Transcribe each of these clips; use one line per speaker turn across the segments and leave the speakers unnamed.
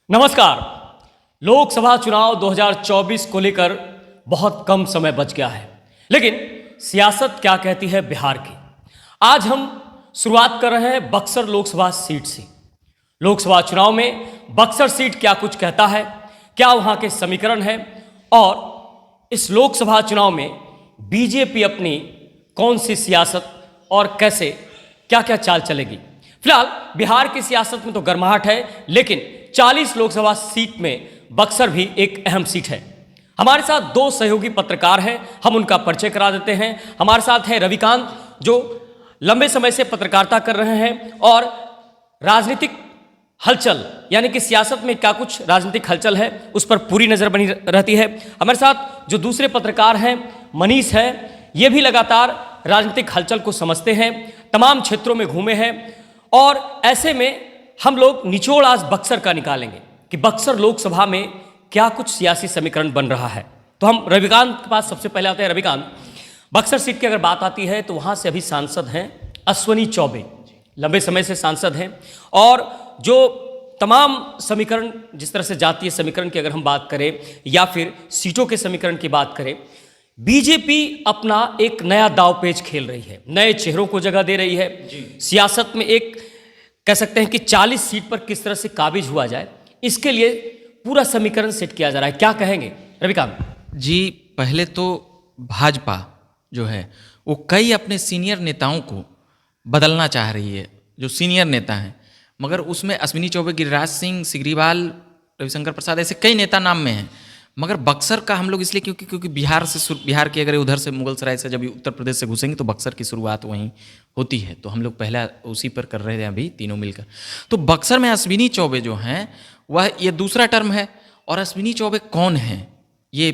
नमस्कार। लोकसभा चुनाव 2024 को लेकर बहुत कम समय बच गया है, लेकिन सियासत क्या कहती है बिहार की। आज हम शुरुआत कर रहे हैं बक्सर लोकसभा सीट से। लोकसभा चुनाव में बक्सर सीट क्या कुछ कहता है, क्या वहां के समीकरण है और इस लोकसभा चुनाव में बीजेपी अपनी कौन सी सियासत और कैसे क्या क्या चाल चलेगी। फिलहाल बिहार की सियासत में तो गर्माहट है, लेकिन 40 लोकसभा सीट में बक्सर भी एक अहम सीट है। हमारे साथ दो सहयोगी पत्रकार हैं, हम उनका परिचय करा देते हैं। हमारे साथ है रविकांत, जो लंबे समय से पत्रकारिता कर रहे हैं और राजनीतिक हलचल यानी कि सियासत में क्या कुछ राजनीतिक हलचल है उस पर पूरी नजर बनी रहती है। हमारे साथ जो दूसरे पत्रकार हैं मनीष है, ये भी लगातार राजनीतिक हलचल को समझते हैं, तमाम क्षेत्रों में घूमे हैं और ऐसे में हम लोग निचोड़ आज बक्सर का निकालेंगे कि बक्सर लोकसभा में क्या कुछ सियासी समीकरण बन रहा है। तो हम रविकांत के पास सबसे पहले आते हैं। रविकांत, बक्सर सीट की अगर बात आती है तो वहां से अभी सांसद हैं अश्विनी चौबे, लंबे समय से सांसद हैं और जो तमाम समीकरण, जिस तरह से जातीय समीकरण की अगर हम बात करें या फिर सीटों के समीकरण की बात करें, बीजेपी अपना एक नया दांवपेच खेल रही है, नए चेहरों को जगह दे रही है। सियासत में एक कह सकते हैं कि 40 सीट पर किस तरह से काबिज हुआ जाए, इसके लिए पूरा समीकरण सेट किया जा रहा है। क्या कहेंगे रविकांत
जी? पहले तो भाजपा जो है वो कई अपने सीनियर नेताओं को बदलना चाह रही है, जो सीनियर नेता हैं, मगर उसमें अश्विनी चौबे, गिरिराज सिंह, सिग्रीवाल, रविशंकर प्रसाद, ऐसे कई नेता नाम में हैं। मगर बक्सर का हम लोग इसलिए क्योंकि बिहार के अगर उधर से मुगलसराय से जब उत्तर प्रदेश से घुसेंगे तो बक्सर की शुरुआत वहीं होती है, तो हम लोग पहला उसी पर कर रहे हैं अभी तीनों मिलकर। तो बक्सर में अश्विनी चौबे जो हैं वह ये दूसरा टर्म है। और अश्विनी चौबे कौन है, ये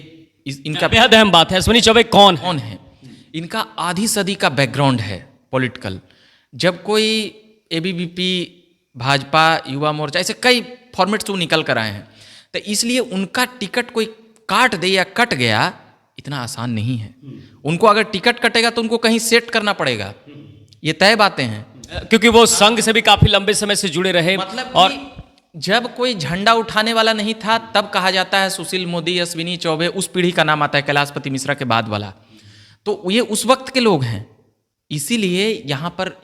इनका
बेहद अहम बात है। अश्विनी चौबे कौन
है? इनका आधी सदी का बैकग्राउंड है पॉलिटिकल। जब कोई एबीवीपी, भाजपा, युवा मोर्चा, ऐसे कई फॉर्मेट्स वो निकल कर आए हैं, तो इसलिए उनका टिकट कोई काट दे या कट गया इतना आसान नहीं है। उनको अगर टिकट कटेगा तो उनको कहीं सेट करना पड़ेगा, ये तय बातें हैं,
क्योंकि वो संघ से भी काफी लंबे समय से जुड़े रहे।
मतलब
और
जब कोई झंडा उठाने वाला नहीं था तब कहा जाता है सुशील मोदी, अश्विनी चौबे, उस पीढ़ी का नाम आता है, कैलाशपति मिश्रा के बाद वाला। तो ये उस वक्त के लोग हैं, इसीलिए यहाँ पर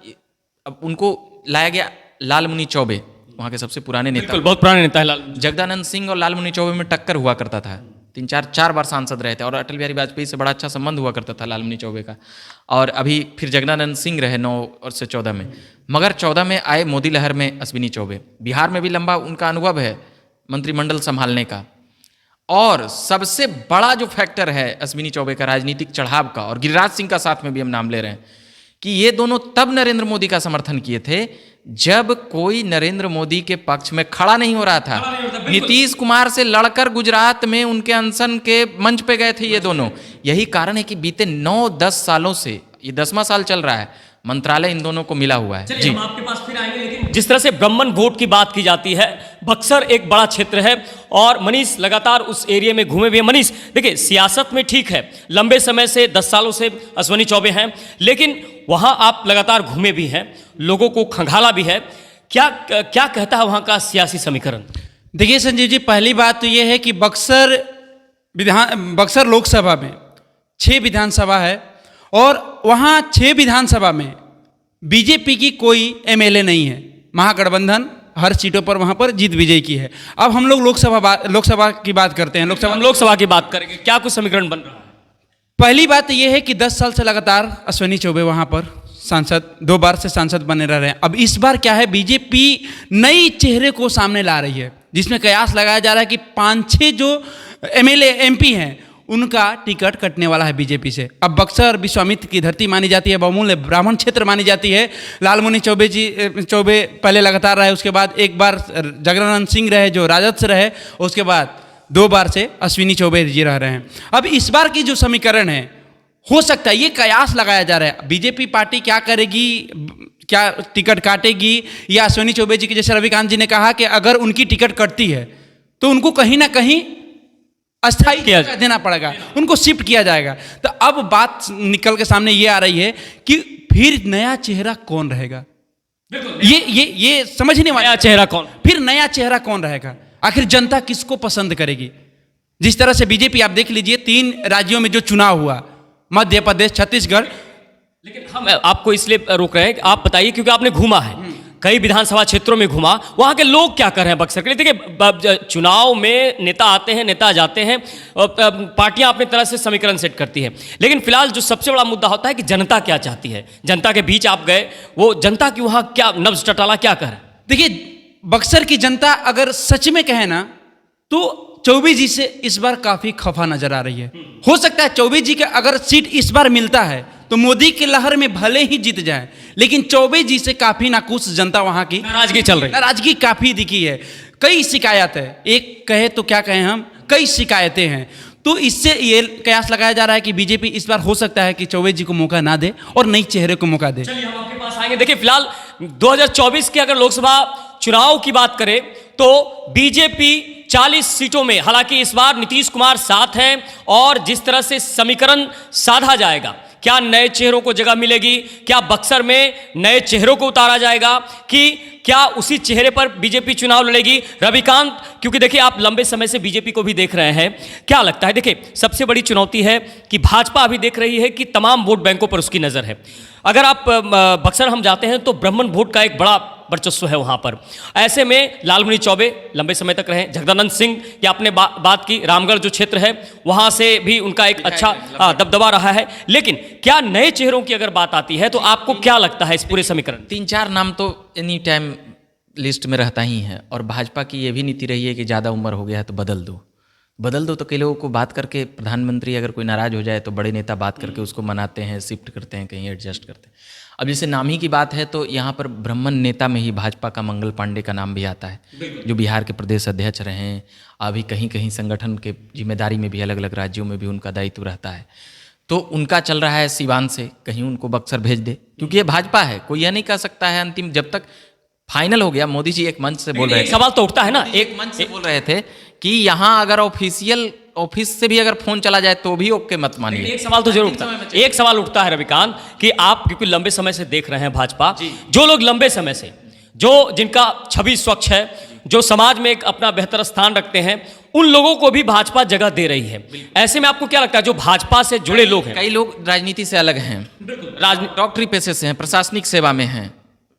अब उनको लाया गया। लालमुनि चौबे वहाँ के सबसे पुराने नेता,
बहुत पुराने नेता है लाल।
जगदानंद सिंह और लालमुनि चौबे में टक्कर हुआ करता था, चार बार सांसद रहे थे और अटल बिहारी वाजपेयी से बड़ा अच्छा संबंध हुआ करता था लालमुनि चौबे का। और अभी फिर जगदानंद सिंह रहे 9 और से 14 में, मगर 14 में आए मोदी लहर में अश्विनी चौबे। बिहार में भी लंबा उनका अनुभव है मंत्रिमंडल संभालने का। और सबसे बड़ा जो फैक्टर है अश्विनी चौबे का राजनीतिक चढ़ाव का, और गिरिराज सिंह का साथ में भी हम नाम ले रहे हैं, कि ये दोनों तब नरेंद्र मोदी का समर्थन किए थे जब कोई नरेंद्र मोदी के पक्ष में खड़ा नहीं हो रहा था। नीतीश कुमार से लड़कर गुजरात में उनके अनशन के मंच पे गए थे ये दोनों। यही कारण है कि बीते 9-10 सालों से, ये 10वां साल चल रहा है, मंत्रालय इन दोनों को मिला हुआ है। जी,
हम आपके पास फिर आएंगे, लेकिन जिस तरह से ब्राह्मण वोट की बात की जाती है, बक्सर एक बड़ा क्षेत्र है और मनीष लगातार उस एरिया में घूमे हुए हैं। मनीष, देखिए सियासत में ठीक है, लंबे समय से 10 सालों से अश्विनी चौबे हैं, लेकिन वहां आप लगातार घूमे भी हैं, लोगों को खंगाला भी है। क्या कहता है वहां का सियासी समीकरण?
देखिए संजीव जी, पहली बात तो ये है कि बक्सर लोकसभा में 6 विधानसभा है और वहाँ 6 विधानसभा में बीजेपी की कोई एमएलए नहीं है। महागठबंधन हर सीटों पर वहाँ पर जीत विजय की है। अब हम लोग लोकसभा की बात करते हैं।
लोकसभा की बात करेंगे, क्या कुछ समीकरण बन रहा है?
पहली बात यह है कि 10 साल से लगातार अश्विनी चौबे वहाँ पर सांसद, 2 बार से सांसद बने रह रहे हैं। अब इस बार क्या है, बीजेपी नई चेहरे को सामने ला रही है, जिसमें कयास लगाया जा रहा है कि 5-6 जो एमएलए एमपी हैं उनका टिकट कटने वाला है बीजेपी से। अब बक्सर विश्वामित्र की धरती मानी जाती है, बहुमूल्य ब्राह्मण क्षेत्र मानी जाती है। लालमुनि चौबे पहले लगातार रहे, उसके बाद एक बार जगदानंद सिंह रहे जो राजद से रहे, उसके बाद 2 बार से अश्विनी चौबे जी रह रहे हैं। अब इस बार की जो समीकरण है, हो सकता है ये कयास लगाया जा रहा है, बीजेपी पार्टी क्या करेगी, क्या टिकट काटेगी, या अश्विनी चौबे जी की, जैसे रविकांत जी ने कहा कि अगर उनकी टिकट कटती है तो उनको कहीं ना कहीं अस्थायी देना पड़ेगा, उनको शिफ्ट किया जाएगा। तो अब बात निकल के सामने ये आ रही है कि फिर नया चेहरा कौन रहेगा, ये समझ नहीं,
नया चेहरा कौन,
फिर नया चेहरा कौन रहेगा। आखिर जनता किसको पसंद करेगी? जिस तरह से बीजेपी, आप देख लीजिए 3 राज्यों में जो चुनाव हुआ, मध्य प्रदेश, छत्तीसगढ़।
लेकिन हम आपको इसलिए रोक रहे हैं कि आप बताइए, क्योंकि आपने घूमा है, कई विधानसभा क्षेत्रों में घुमा, वहाँ के लोग क्या कर रहे हैं बक्सर के लिए? देखिए, चुनाव में नेता आते हैं, नेता जाते हैं, पार्टियां अपनी तरह से समीकरण सेट करती हैं, लेकिन फिलहाल जो सबसे बड़ा मुद्दा होता है कि जनता क्या चाहती है। जनता के बीच आप गए, वो जनता की वहाँ क्या नब्ज टटाला क्या कर?
देखिए, बक्सर की जनता अगर सच में कहे ना तो चौबे जी से इस बार काफी खफा नजर आ रही है। हो सकता है चौबे जी का अगर सीट इस बार मिलता है तो मोदी की लहर में भले ही जीत जाए, लेकिन चौबे जी से काफी नाखुश जनता वहां की,
नाराजगी चल रही है,
नाराजगी काफी दिखी है। कई शिकायत है, एक कहे तो क्या कहें हम, कई शिकायतें हैं। तो इससे ये कयास लगाया जा रहा है कि बीजेपी इस बार हो सकता है कि चौबे जी को मौका ना दे और नई चेहरे को मौका दे।
चलिए हम आपके पास आएंगे। देखिए, फिलहाल 2024 के अगर लोकसभा चुनाव की बात करें तो बीजेपी 40 सीटों में, हालांकि इस बार नीतीश कुमार साथ हैं, और जिस तरह से समीकरण साधा जाएगा, क्या नए चेहरों को जगह मिलेगी? क्या बक्सर में नए चेहरों को उतारा जाएगा कि क्या उसी चेहरे पर बीजेपी चुनाव लड़ेगी? रविकांत, क्योंकि देखिए आप लंबे समय से बीजेपी को भी देख रहे हैं, क्या लगता है? देखिए, सबसे बड़ी चुनौती है कि भाजपा अभी देख रही है कि तमाम वोट बैंकों पर उसकी नज़र है। अगर आप बक्सर हम जाते हैं तो ब्राह्मण वोट का एक बड़ा वर्चस्व है वहाँ पर। ऐसे में लालमुनि चौबे लंबे समय तक रहे, जगदानंद सिंह की आपने बात की, रामगढ़ जो क्षेत्र है वहाँ से भी उनका एक अच्छा दबदबा रहा है, लेकिन क्या नए चेहरों की अगर बात आती है तो आपको क्या लगता है इस पूरे समीकरण?
3-4 नाम तो एनी टाइम लिस्ट में रहता ही है, और भाजपा की ये भी नीति रही है कि ज़्यादा उम्र हो गया है तो बदल दो। तो कई लोगों को बात करके, प्रधानमंत्री अगर कोई नाराज हो जाए तो बड़े नेता बात करके उसको मनाते हैं, शिफ्ट करते हैं, कहीं एडजस्ट करते हैं। अब जैसे नाम ही की बात है तो यहाँ पर ब्राह्मण नेता में ही भाजपा का मंगल पांडे का नाम भी आता है, जो बिहार के प्रदेश अध्यक्ष रहे हैं। अभी कहीं कहीं संगठन के जिम्मेदारी में भी, अलग अलग राज्यों में भी उनका दायित्व रहता है। तो उनका चल रहा है सिवान से, कहीं उनको बक्सर भेज दे, क्योंकि ये भाजपा है। कोई यह नहीं कह सकता है अंतिम, जब तक फाइनल हो गया। मोदी जी एक मंच से बोल रहे थे,
सवाल तो उठता है ना,
एक मंच से बोल रहे थे कि यहाँ अगर ऑफिशियल ऑफिस से भी अगर फोन चला जाए तो भी ओके मत मानिए।
एक सवाल तो जरूर उठता है, एक सवाल उठता है रविकांत, कि आप क्योंकि लंबे समय से देख रहे हैं भाजपा, जो लोग लंबे समय से, जो जिनका छवि स्वच्छ है, जो समाज में एक अपना बेहतर स्थान रखते हैं, उन लोगों को भी भाजपा जगह दे रही है। ऐसे में आपको क्या लगता है, जो भाजपा से जुड़े लोग हैं?
कई लोग राजनीति से अलग हैं, डॉक्टरी पेशे से हैं, प्रशासनिक सेवा में हैं।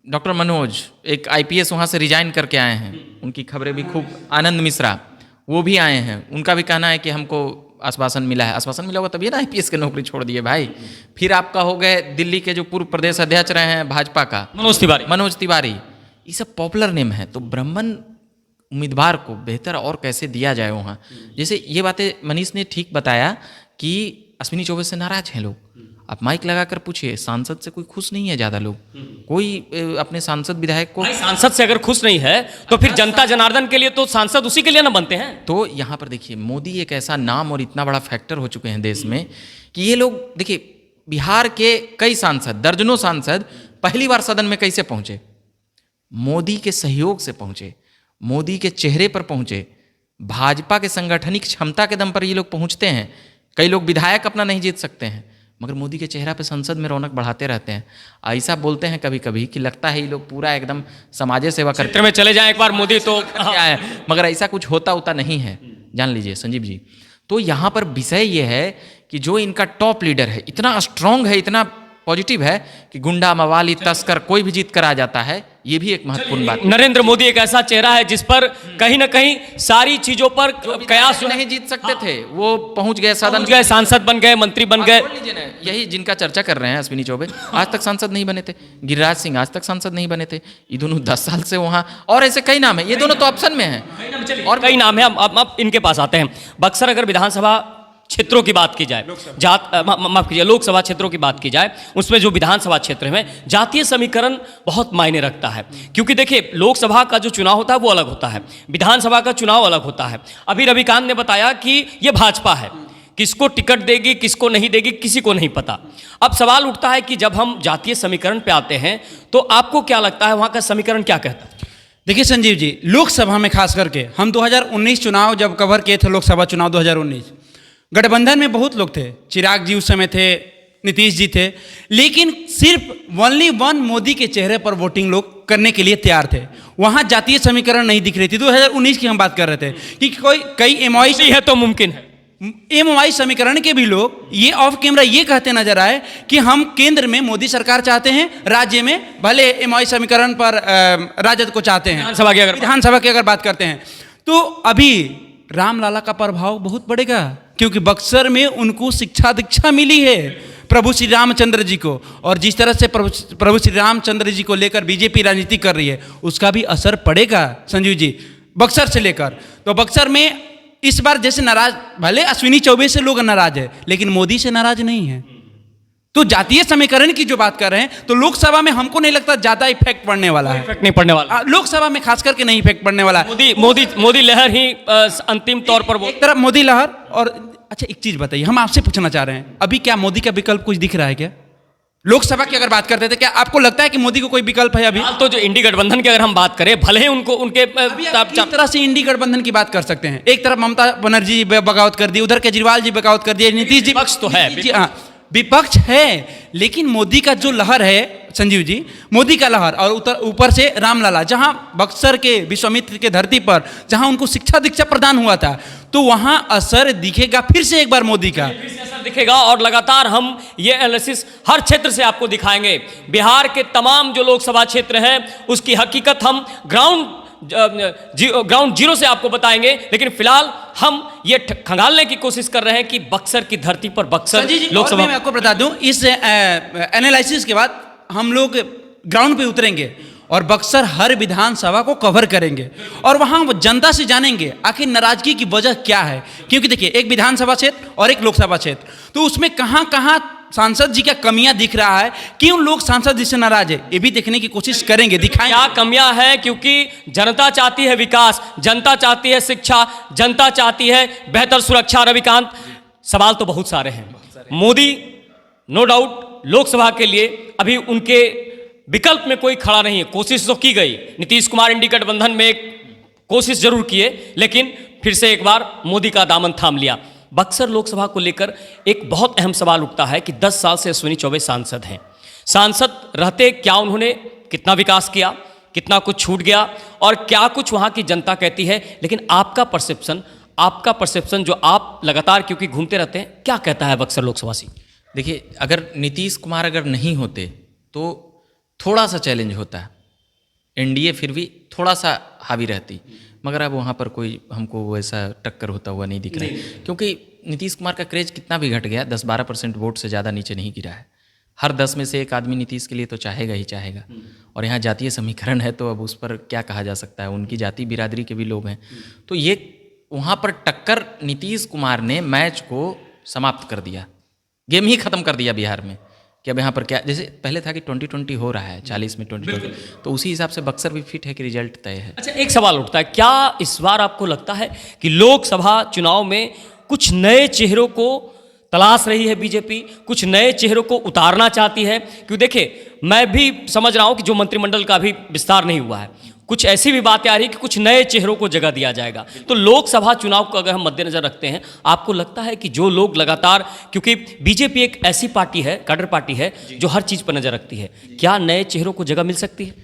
डॉक्टर मनोज एक IPS वहाँ से रिजाइन करके आए हैं, उनकी खबरें भी खूब। आनंद मिश्रा वो भी आए हैं, उनका भी कहना है कि हमको आश्वासन मिला है। आश्वासन मिला होगा तभी ना IPS की नौकरी छोड़ दिए भाई। फिर आपका हो गए दिल्ली के जो पूर्व प्रदेश अध्यक्ष रहे हैं भाजपा का, मनोज तिवारी, ये सब पॉपुलर नेम है। तो ब्राह्मण उम्मीदवार को बेहतर और कैसे दिया जाए वहाँ। जैसे ये बातें मनीष ने ठीक बताया कि अश्विनी चौबे से नाराज हैं लोग। आप माइक लगाकर पूछिए, सांसद से कोई खुश नहीं है ज़्यादा लोग, कोई अपने सांसद विधायक को,
सांसद से अगर खुश नहीं है तो फिर जनता जनार्दन के लिए तो सांसद उसी के लिए ना बनते हैं।
तो यहाँ पर देखिए, मोदी एक ऐसा नाम और इतना बड़ा फैक्टर हो चुके हैं देश में कि ये लोग, देखिए बिहार के कई सांसद, दर्जनों सांसद पहली बार सदन में कैसे पहुँचे? मोदी के सहयोग से पहुँचे, मोदी के चेहरे पर पहुँचे, भाजपा के संगठनिक क्षमता के दम पर ये लोग पहुँचते हैं। कई लोग विधायक अपना नहीं जीत सकते हैं, मगर मोदी के चेहरा पे संसद में रौनक बढ़ाते रहते हैं। ऐसा बोलते हैं कभी कभी कि लगता है ये लोग पूरा एकदम समाज सेवा करते
में चले जाएं एक बार मोदी तो
क्या है, मगर ऐसा कुछ होता नहीं है, जान लीजिए संजीव जी। तो यहाँ पर विषय ये है कि जो इनका टॉप लीडर है, इतना स्ट्रांग है, इतना पॉजिटिव है कि गुंडा, मवाली, तस्कर कोई भी जीत कर आ जाता है। ये भी एक महत्वपूर्ण बात।
नरेंद्र मोदी एक ऐसा चेहरा है जिस पर कहीं ना कहीं सारी चीजों पर कयास
नहीं जीत सकते थे, वो पहुंच गए, सदन
गए, सांसद बन गए, मंत्री बन गए।
यही जिनका चर्चा कर रहे हैं, अश्विनी चौबे आज तक सांसद नहीं बने थे, गिरिराज सिंह आज तक सांसद नहीं बने थे। ये दोनों 10 साल से वहां, और ऐसे कई नाम है, ये दोनों तो ऑप्शन में हैं
और कई नाम है। अब इनके पास आते हैं। बक्सर अगर विधानसभा क्षेत्रों की बात की जाए, माफ कीजिए, लोकसभा क्षेत्रों की बात की जाए, उसमें जो विधानसभा क्षेत्र में जातीय समीकरण बहुत मायने रखता है। क्योंकि देखिए, लोकसभा का जो चुनाव होता है वो अलग होता है, विधानसभा का चुनाव अलग होता है। अभी रविकांत ने बताया कि ये भाजपा है, किसको टिकट देगी, किसको नहीं देगी, किसी को नहीं पता। अब सवाल उठता है कि जब हम जातीय समीकरण पे आते हैं तो आपको क्या लगता है वहाँ का समीकरण क्या कहता है?
देखिए संजीव जी, लोकसभा में खास करके हम 2019 चुनाव जब कवर किए थे, लोकसभा चुनाव 2019, गठबंधन में बहुत लोग थे। चिराग जी उस समय थे, नीतीश जी थे, लेकिन सिर्फ ओनली वन मोदी के चेहरे पर वोटिंग लोग करने के लिए तैयार थे। वहां जातीय समीकरण नहीं दिख रही थी। 2019 की हम बात कर रहे थे कि कई एमओआई
है तो मुमकिन है।
एमओआई समीकरण के भी लोग ये ऑफ कैमरा ये कहते नजर आए कि हम केंद्र में मोदी सरकार चाहते हैं, राज्य में भले एमओआई समीकरण पर राजद को चाहते हैं। विधानसभा की अगर बात करते हैं तो अभी रामलाला का प्रभाव बहुत बढ़ेगा, क्योंकि बक्सर में उनको शिक्षा दीक्षा मिली है प्रभु श्री रामचंद्र जी को, और जिस तरह से प्रभु श्री रामचंद्र जी को लेकर बीजेपी राजनीति कर रही है उसका भी असर पड़ेगा संजीव जी बक्सर से लेकर। तो बक्सर में इस बार जैसे नाराज, भले अश्विनी चौबे से लोग नाराज है लेकिन मोदी से नाराज नहीं है। तो जातीय समीकरण की जो बात कर रहे हैं तो लोकसभा में हमको नहीं लगता ज्यादा इफेक्ट पड़ने वाला है।
इफेक्ट नहीं पड़ने वाला,
लोकसभा में खास करके नहीं इफेक्ट पड़ने वाला है।
मोदी लहर ही अंतिम तौर पर
एक तरफ मोदी लहर। और अच्छा एक चीज बताइए, हम आपसे पूछना चाह रहे हैं, अभी क्या मोदी का विकल्प कुछ दिख रहा है क्या? लोकसभा की अगर बात करते थे, क्या आपको लगता है कि मोदी को कोई विकल्प है अभी?
तो जो इंडी गठबंधन की अगर हम बात करें, भले ही उनको उनके
किस तरह से इंडी गठबंधन की बात कर सकते हैं? एक तरफ ममता बनर्जी जी बगावत कर दी, उधर केजरीवाल जी बगावत कर दिए, नीतीश जी
विपक्ष तो है,
विपक्ष है, लेकिन मोदी का जो लहर है संजीव जी, मोदी का लहर, और ऊपर से रामलाला, जहां बक्सर के विश्वामित्र के धरती पर जहां उनको शिक्षा दीक्षा प्रदान हुआ था, तो वहां असर दिखेगा फिर से एक बार मोदी का
असर दिखेगा। और लगातार हम ये एनालिसिस हर क्षेत्र से आपको दिखाएंगे। बिहार के तमाम जो लोकसभा क्षेत्र हैं उसकी हकीकत हम ग्राउंड जीरो से आपको बताएंगे। लेकिन फिलहाल हम ये खंगालने की कोशिश कर रहे हैं कि बक्सर की धरती पर बक्सर लोकसभा।
मैं आपको बता दूं, इस एनालिसिस के बाद हम लोग ग्राउंड पे उतरेंगे और बक्सर हर विधानसभा को कवर करेंगे और वहां जनता से जानेंगे आखिर नाराजगी की वजह क्या है। क्योंकि देखिए, एक विधानसभा क्षेत्र और एक लोकसभा क्षेत्र, तो उसमें कहां कहां सांसद जी का कमियां दिख रहा है, क्यों लोग सांसद जी से नाराज है, ये भी देखने की कोशिश करेंगे, दिखाएंगे
क्या कमियां हैं। क्योंकि जनता चाहती है विकास, जनता चाहती है शिक्षा, जनता चाहती है बेहतर सुरक्षा। रविकांत, सवाल तो बहुत सारे हैं। मोदी नो डाउट लोकसभा के लिए अभी उनके विकल्प में कोई खड़ा नहीं है। कोशिश तो की गई, नीतीश कुमार इंडी गठबंधन में एक कोशिश जरूर किए, लेकिन फिर से एक बार मोदी का दामन थाम लिया। बक्सर लोकसभा को लेकर एक बहुत अहम सवाल उठता है कि 10 साल से अश्विनी चौबे सांसद हैं। सांसद रहते क्या उन्होंने कितना विकास किया, कितना कुछ छूट गया, और क्या कुछ वहाँ की जनता कहती है। लेकिन आपका परसेप्शन जो आप लगातार क्योंकि घूमते रहते हैं, क्या कहता है बक्सर लोकसभा से?
देखिए, अगर नीतीश कुमार अगर नहीं होते तो थोड़ा सा चैलेंज होता है, एनडीए फिर भी थोड़ा सा हावी रहती, मगर अब वहाँ पर कोई हमको वैसा टक्कर होता हुआ नहीं दिख रहा है। क्योंकि नीतीश कुमार का क्रेज कितना भी घट गया, 10-12% वोट से ज़्यादा नीचे नहीं गिरा है। हर 10 में से एक आदमी नीतीश के लिए तो चाहेगा ही चाहेगा। और यहाँ जातीय समीकरण है तो अब उस पर क्या कहा जा सकता है, उनकी जाति बिरादरी के भी लोग हैं। तो ये वहाँ पर टक्कर नीतीश कुमार ने मैच को समाप्त कर दिया, गेम ही खत्म कर दिया बिहार में। कि अब यहाँ पर क्या, जैसे पहले था कि 2020 हो रहा है, 40 में 2020, तो उसी हिसाब से बक्सर भी फिट है कि रिजल्ट तय है।
अच्छा, एक सवाल उठता है, क्या इस बार आपको लगता है कि लोकसभा चुनाव में कुछ नए चेहरों को तलाश रही है बीजेपी, कुछ नए चेहरों को उतारना चाहती है? क्योंकि देखिए, मैं भी समझ रहा हूं कि जो मंत्रिमंडल का भी विस्तार नहीं हुआ है, कुछ ऐसी भी बातें आ रही कि कुछ नए चेहरों को जगह दिया जाएगा। तो लोकसभा चुनाव को अगर हम मद्देनजर रखते हैं, आपको लगता है कि जो लोग लगातार, क्योंकि बीजेपी एक ऐसी पार्टी है, कैडर पार्टी है, जो हर चीज़ पर नजर रखती है, क्या नए चेहरों को जगह मिल सकती है?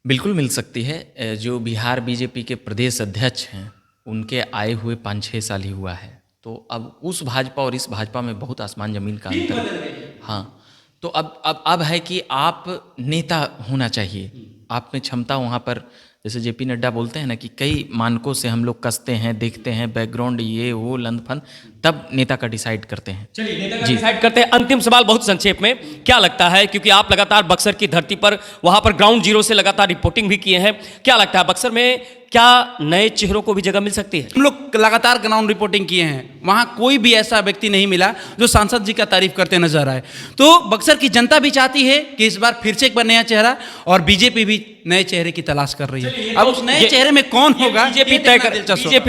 बिल्कुल मिल सकती है। जो बिहार बीजेपी के प्रदेश अध्यक्ष हैं, उनके आए हुए 5-6 साल ही हुआ है, तो अब उस भाजपा और इस भाजपा में बहुत आसमान जमीन का अंतर है। हाँ, तो अब है कि आप नेता होना चाहिए, आप में क्षमता वहाँ पर, जैसे जेपी नड्डा बोलते हैं ना कि कई मानकों से हम लोग कसते हैं, देखते हैं बैकग्राउंड, ये वो लंदफन, तब नेता का डिसाइड करते हैं।
चलिए, नेता का डिसाइड करते हैं। अंतिम सवाल बहुत संक्षेप में, क्या लगता है, क्योंकि आप लगातार बक्सर की धरती पर, वहाँ पर ग्राउंड जीरो से लगातार रिपोर्टिंग भी किए हैं, क्या लगता है बक्सर में क्या नए चेहरों को भी जगह मिल सकती है?
हम लोग लगातार ग्राउंड रिपोर्टिंग किए हैं, वहाँ कोई भी ऐसा व्यक्ति नहीं मिला जो सांसद जी का तारीफ करते नजर आए। तो बक्सर की जनता भी चाहती है कि इस बार फिर से एक बार नया चेहरा, और बीजेपी भी नए चेहरे की तलाश कर रही है। अब उस नए चेहरे में कौन होगा,
बीजेपी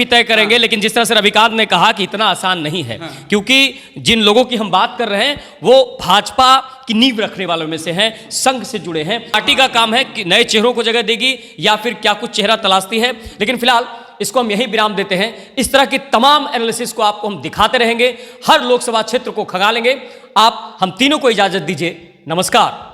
तय करेंगे। लेकिन जिस तरह से रविकांत ने कहा कि इतना आसान नहीं है, क्योंकि जिन लोगों की हम बात कर रहे हैं वो भाजपा की नींव रखने वालों में से हैं, संघ से जुड़े हैं। पार्टी का काम है कि नए चेहरों को जगह देगी या फिर क्या कुछ चेहरा तलाशती है। लेकिन फिलहाल इसको हम यही विराम देते हैं। इस तरह की तमाम एनालिसिस को आपको हम दिखाते रहेंगे, हर लोकसभा क्षेत्र को खंगालेंगे। आप हम तीनों को इजाजत दीजिए। नमस्कार।